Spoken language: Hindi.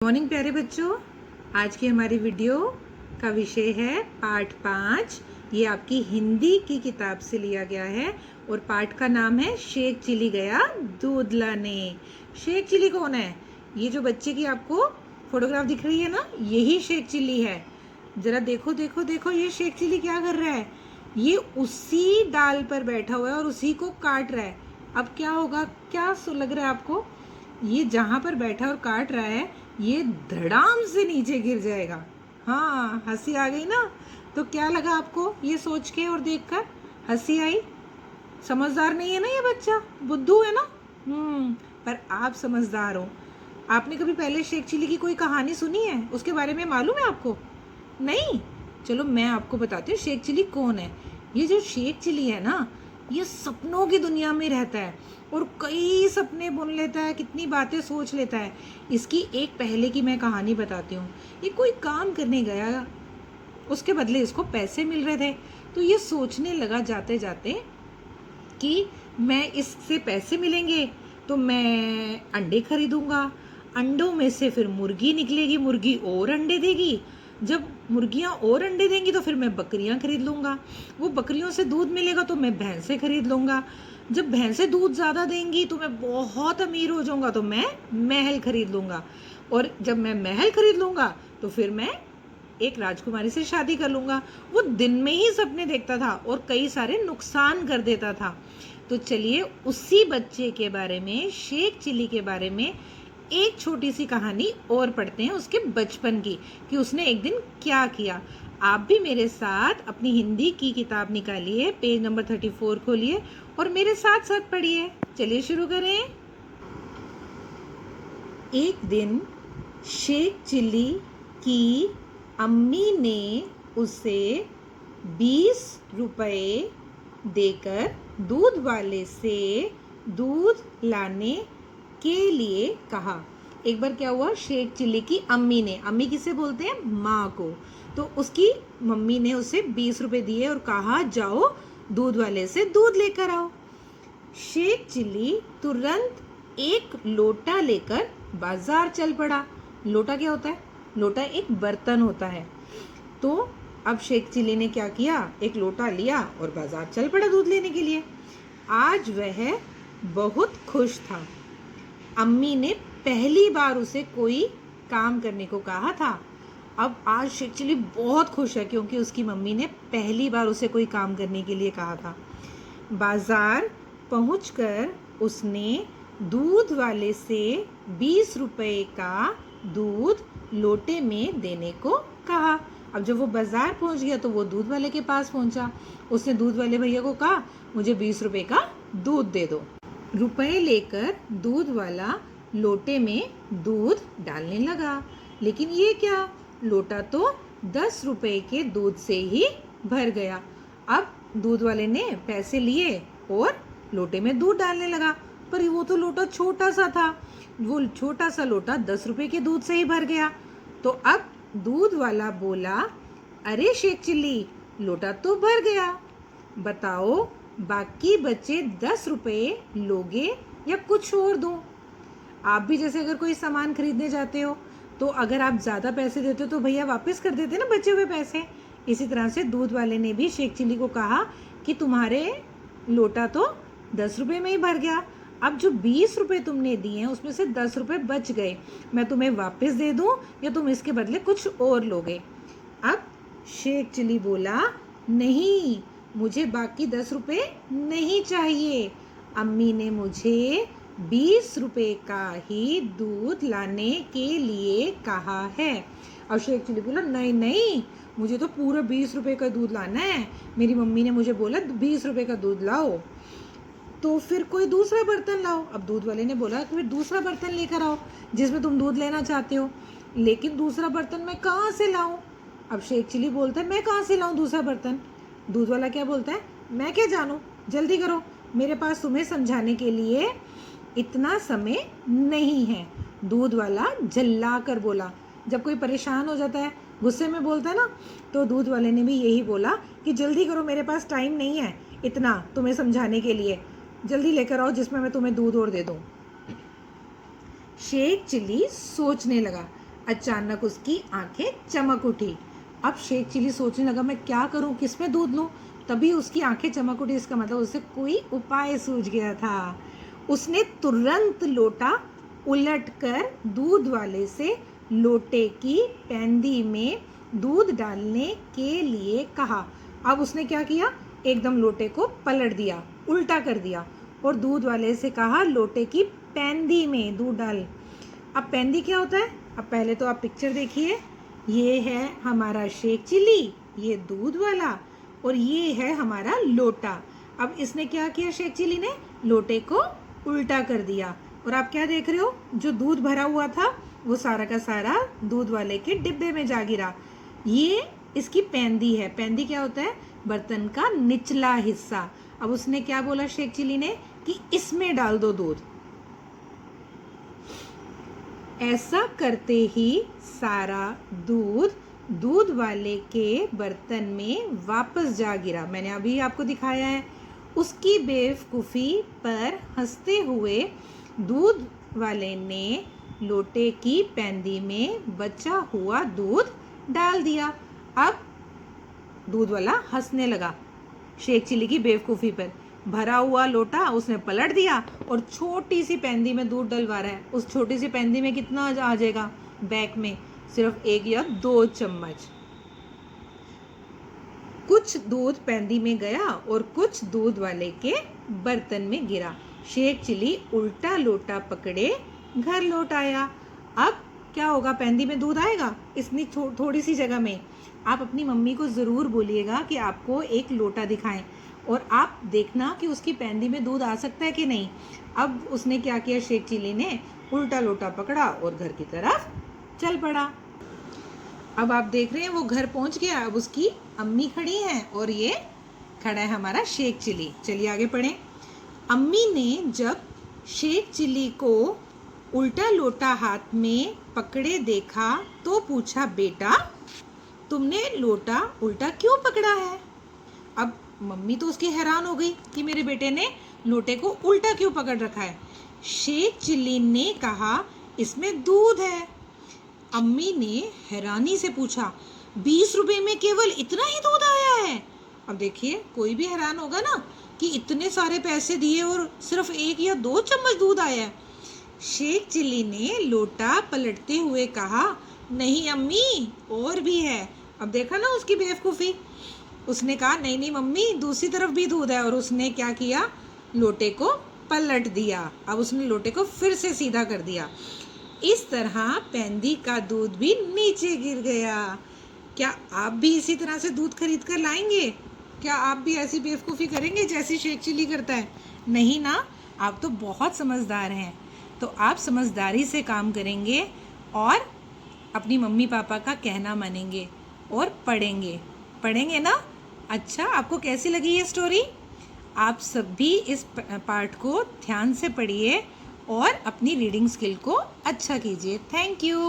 मॉर्निंग प्यारे बच्चों, आज की हमारी वीडियो का विषय है पाठ 5। ये आपकी हिंदी की किताब से लिया गया है और पाठ का नाम है शेख चिली गया दूध लाने। शेख चिली कौन है? ये जो बच्चे की आपको फोटोग्राफ दिख रही है ना, यही शेख चिली है। जरा देखो देखो देखो, ये शेख चिली क्या कर रहा है? ये उसी डाल पर बैठा हुआ है और उसी को काट रहा है। अब क्या होगा, क्या लग रहा है आपको? ये जहाँ पर बैठा और काट रहा है, ये धड़ाम से नीचे गिर जाएगा। हाँ, हंसी आ गई ना? तो क्या लगा आपको ये सोच के और देखकर? हंसी आई? समझदार नहीं है ना ये बच्चा, बुद्धू है ना। पर आप समझदार हो। आपने कभी पहले शेख चिली की कोई कहानी सुनी है? उसके बारे में मालूम है आपको? नहीं? चलो मैं आपको बताती हूँ शेख चिली कौन है। ये जो शेख चिली है ना, ये सपनों की दुनिया में रहता है और कई सपने बुन लेता है, कितनी बातें सोच लेता है। इसकी एक पहले की मैं कहानी बताती हूँ। ये कोई काम करने गया, उसके बदले इसको पैसे मिल रहे थे, तो ये सोचने लगा जाते जाते कि मैं इससे पैसे मिलेंगे तो मैं अंडे खरीदूंगा, अंडों में से फिर मुर्गी निकलेगी, मुर्गी और अंडे देगी, जब मुर्गियां और अंडे देंगी तो फिर मैं बकरियां खरीद लूंगा, वो बकरियों से दूध मिलेगा तो मैं भैंसें खरीद लूंगा, जब भैंसें दूध ज़्यादा देंगी तो मैं बहुत अमीर हो जाऊंगा तो मैं महल खरीद लूंगा, और जब मैं महल खरीद लूंगा तो फिर मैं एक राजकुमारी से शादी कर लूंगा। वो दिन में ही सपने देखता था और कई सारे नुकसान कर देता था। तो चलिए उसी बच्चे के बारे में, शेख चिली के बारे में एक छोटी सी कहानी और पढ़ते हैं उसके बचपन की, कि उसने एक दिन क्या किया। आप भी मेरे साथ अपनी हिंदी की किताब निकालिए, पेज नंबर 34 खोलिए और मेरे साथ साथ पढ़िए। चलिए शुरू करें। एक दिन शेख चिली की अम्मी ने उसे 20 रुपए देकर दूध वाले से दूध लाने के लिए कहा। एक बार क्या हुआ, शेख चिली की अम्मी ने, अम्मी किसे बोलते हैं? माँ को, तो उसकी मम्मी ने उसे 20 रुपए दिए और कहा जाओ दूध वाले से दूध लेकर आओ। शेख चिली तुरंत एक लोटा लेकर बाजार चल पड़ा। लोटा क्या होता है? लोटा एक बर्तन होता है। तो अब शेख चिली ने क्या किया, एक लोटा लिया और बाजार चल पड़ा दूध लेने के लिए। आज वह बहुत खुश था। अम्मी ने पहली बार उसे कोई काम करने को कहा था। अब आज शेख चिली बहुत खुश है क्योंकि उसकी मम्मी ने पहली बार उसे कोई काम करने के लिए कहा था। बाजार पहुंचकर उसने दूध वाले से 20 रुपए का दूध लोटे में देने को कहा। अब जब वो बाजार पहुंच गया तो वो दूध वाले के पास पहुंचा। उसने दूध वाले भैया को कहा, मुझे 20 रुपए का दूध दे दो। रुपए लेकर दूध वाला लोटे में दूध डालने लगा, लेकिन ये क्या, लोटा तो 10 रुपए के दूध से ही भर गया। अब दूध वाले ने पैसे लिए और लोटे में दूध डालने लगा, पर वो तो लोटा छोटा सा था, वो छोटा सा लोटा 10 रुपए के दूध से ही भर गया। तो अब दूध वाला बोला, अरे शेख चिल्ली, लोटा तो भर गया, बताओ बाकी बचे 10 रुपए लोगे या कुछ और दूं? आप भी जैसे अगर कोई सामान खरीदने जाते हो तो अगर आप ज़्यादा पैसे देते हो तो भैया वापस कर देते ना बचे हुए पैसे। इसी तरह से दूध वाले ने भी शेख चिल्ली को कहा कि तुम्हारे लोटा तो 10 रुपए में ही भर गया, अब जो 20 रुपए तुमने दिए हैं उसमें से 10 रुपए बच गए, मैं तुम्हें वापस दे दूं या तुम इसके बदले कुछ और लोगे? अब शेख चिल्ली बोला, नहीं, मुझे बाकी 10 रुपए नहीं चाहिए, अम्मी ने मुझे 20 रुपए का ही दूध लाने के लिए कहा है। अब शेख चिल्ली बोला, नहीं नहीं, मुझे तो पूरा 20 रुपए का दूध लाना है, मेरी मम्मी ने मुझे बोला 20 रुपए का दूध लाओ, तो फिर कोई दूसरा बर्तन लाओ। अब दूध वाले ने बोला कि फिर दूसरा बर्तन लेकर आओ जिसमें तुम दूध लेना चाहते हो, लेकिन दूसरा बर्तन मैं कहाँ से लाऊं? अब शेख चिल्ली बोलता है, मैं कहाँ से लाऊं दूसरा बर्तन? दूध वाला क्या बोलता है, मैं क्या जानूं, जल्दी करो, मेरे पास तुम्हें समझाने के लिए इतना समय नहीं है। दूध वाला झल्ला कर बोला। जब कोई परेशान हो जाता है, गुस्से में बोलता है ना, तो दूध वाले ने भी यही बोला कि जल्दी करो, मेरे पास टाइम नहीं है इतना तुम्हें समझाने के लिए, जल्दी लेकर आओ जिसमें मैं तुम्हें दूध और दे दूं। शेख चिल्ली सोचने लगा, अचानक उसकी आंखें चमक उठी। अब शेख चिल्ली सोचने लगा मैं क्या करूं, किस में दूध लूं। तभी उसकी आंखें चमक उठी, इसका मतलब उसे कोई उपाय सूझ गया था। उसने तुरंत लोटा उलटकर दूध वाले से लोटे की पैंदी में दूध डालने के लिए कहा। अब उसने क्या किया, एकदम लोटे को पलट दिया, उल्टा कर दिया और दूध वाले से कहा लोटे की पैंदी में दूध डाल। अब पैंदी क्या होता है, अब पहले तो आप पिक्चर देखिए। ये है हमारा शेख चिल्ली, ये दूध वाला, और ये है हमारा लोटा। अब इसने क्या किया, शेख चिल्ली ने लोटे को उल्टा कर दिया और आप क्या देख रहे हो, जो दूध भरा हुआ था वो सारा का सारा दूध वाले के डिब्बे में जा गिरा। ये इसकी पैंदी है। पैंदी क्या होता है, बर्तन का निचला हिस्सा। अब उसने क्या बोला शेख चिल्ली ने कि इसमें डाल दो दूध। ऐसा करते ही सारा दूध दूध वाले के बर्तन में वापस जा गिरा। मैंने अभी आपको दिखाया है। उसकी बेवकूफ़ी पर हंसते हुए दूध वाले ने लोटे की पैंदी में बचा हुआ दूध डाल दिया। अब दूध वाला हंसने लगा शेख चिल्ली की बेवकूफ़ी पर। भरा हुआ लोटा उसने पलट दिया और छोटी सी पैंदी में दूध डलवा रहा है। उस छोटी सी पैंदी में कितना आ जाएगा, बैग में सिर्फ 1 या 2 चम्मच। कुछ दूध पैंदी में गया और कुछ दूध वाले के बर्तन में गिरा। शेख चिल्ली उल्टा लोटा पकड़े घर लौट आया। अब क्या होगा, पैंदी में दूध आएगा इतनी थोड़ी सी जगह में। आप अपनी मम्मी को ज़रूर बोलिएगा कि आपको एक लोटा दिखाएं और आप देखना कि उसकी पैंदी में दूध आ सकता है कि नहीं। अब उसने क्या किया, शेख चिल्ली ने उल्टा लोटा पकड़ा और घर की तरफ चल पड़ा। अब आप देख रहे हैं वो घर पहुंच गया। अब उसकी अम्मी खड़ी हैं और ये खड़ा है हमारा शेख चिल्ली। चलिए आगे पढ़ें। अम्मी ने जब शेख चिल्ली को उल्टा लोटा हाथ में पकड़े देखा तो पूछा, बेटा तुमने लोटा उल्टा क्यों पकड़ा है? अब मम्मी तो उसकी हैरान हो गई कि मेरे बेटे ने लोटे को उल्टा क्यों पकड़ रखा है। शेख चिल्ली ने कहा, इसमें दूध है। अम्मी ने हैरानी से पूछा, 20 रुपए में केवल इतना ही दूध आया है? अब देखिए, कोई भी हैरान होगा ना कि इतने सारे पैसे दिए और सिर्फ 1 या 2 चम्मच दूध आया है। शेख चिल्ली ने लोटा पलटते हुए कहा, नहीं अम्मी, और भी है। अब देखा ना उसकी बेवकूफ़ी। उसने कहा, नहीं नहीं मम्मी, दूसरी तरफ भी दूध है। और उसने क्या किया, लोटे को पलट दिया। अब उसने लोटे को फिर से सीधा कर दिया। इस तरह पैंदी का दूध भी नीचे गिर गया। क्या आप भी इसी तरह से दूध खरीद कर लाएंगे? क्या आप भी ऐसी बेवकूफ़ी करेंगे जैसी शेख चिल्ली करता है? नहीं ना, आप तो बहुत समझदार हैं। तो आप समझदारी से काम करेंगे और अपनी मम्मी पापा का कहना मानेंगे और पढ़ेंगे ना। अच्छा, आपको कैसी लगी ये स्टोरी? आप सब भी इस पार्ट को ध्यान से पढ़िए और अपनी रीडिंग स्किल को अच्छा कीजिए। Thank you.